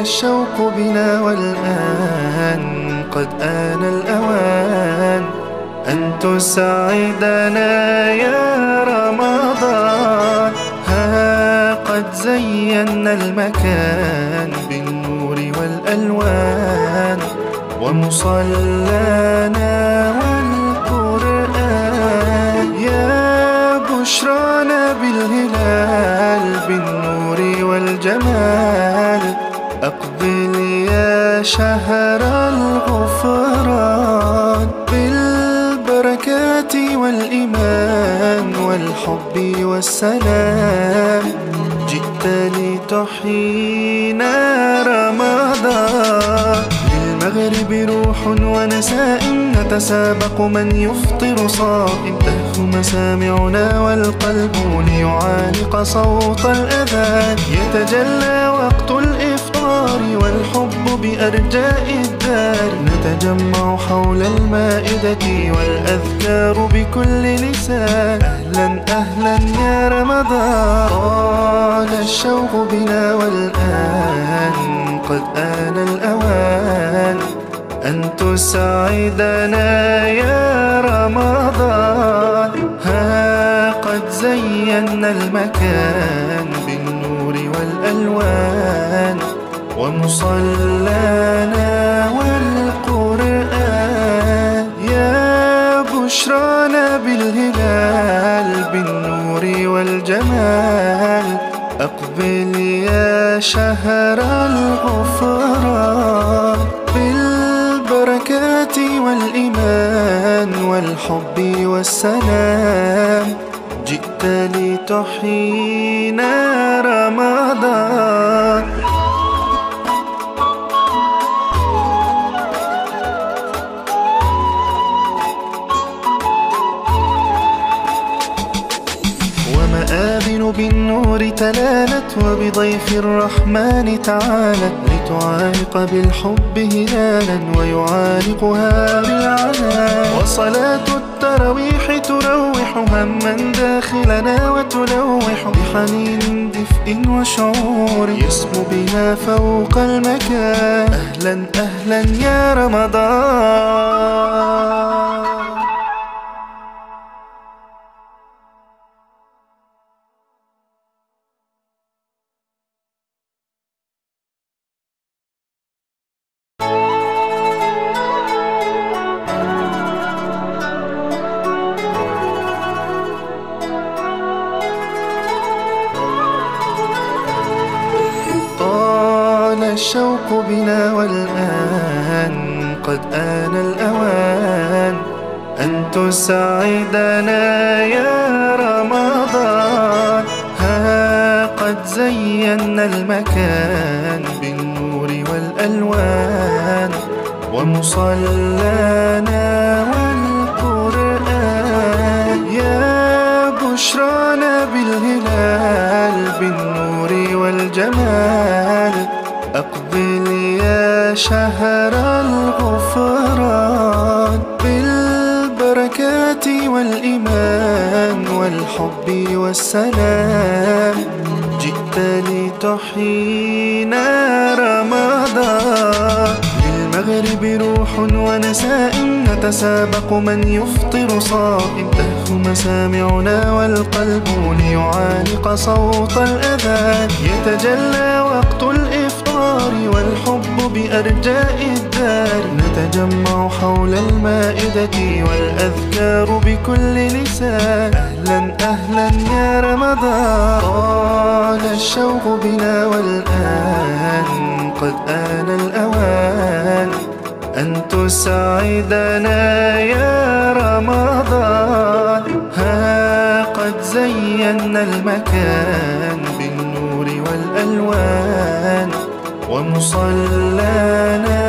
الشوق بنا والآن قد آن الأوان أن تسعدنا يا رمضان. ها قد زينا المكان بالنور والألوان ومصلانا والقرآن. يا بشرانا بالهلال بالنور والجمال أقبل يا شهر الغفران بالبركات والإيمان والحب والسلام. جئت لتحيينا رمضان. للمغرب روح ونساء نتسابق من يفطر صائم. تهفو مسامعنا والقلب ليعانق صوت الأذان. يتجلى وقت الإفطار والحب بأرجاء الدار. نتجمع حول المائدة والأذكار بكل لسان. أهلا أهلا يا رمضان. طال الشوق بنا والآن قد آن الأوان أن تسعدنا يا رمضان. ها قد زينا المكان بالنور والألوان ومصلانا والقرآن. يا بشرانا بالهلال بالنور والجمال أقبل يا شهر الغفران بالبركات والإيمان والحب والسلام. جئت لتحيينا رمضان. ومآذن بالنور تلالت وبضيف الرحمن تعالت. لتعانق بالحب هلالا ويعانقها بالعنان. وصلاة التراويح تروح هما داخلنا وتلوح بحنين دفء وشعور يسمو بنا فوق المكان. أهلا أهلا يا رمضان. الشوق بنا والآن قد آن الأوان أن تسعدنا يا رمضان. ها قد زينا المكان بالنور والألوان ومصلانا والقرآن. يا بشرانا بالهلال بالنور والجمال أقبل يا شهر الغفران بالبركات والإيمان والحب والسلام. جئت لتحيينا رمضان. للمغرب روح ونساء نتسابق من يفطر صائم. تهفو مسامعنا والقلب ليعانق صوت الأذان. يتجلى وقت الإفطار والحب بأرجاء الدار. نتجمع حول المائدة والأذكار بكل لسان. أهلا أهلا يا رمضان. طال الشوق بنا والآن قد آن الأوان أن تسعدنا يا رمضان. ها قد زينا المكان بالنور والألوان ومصلانا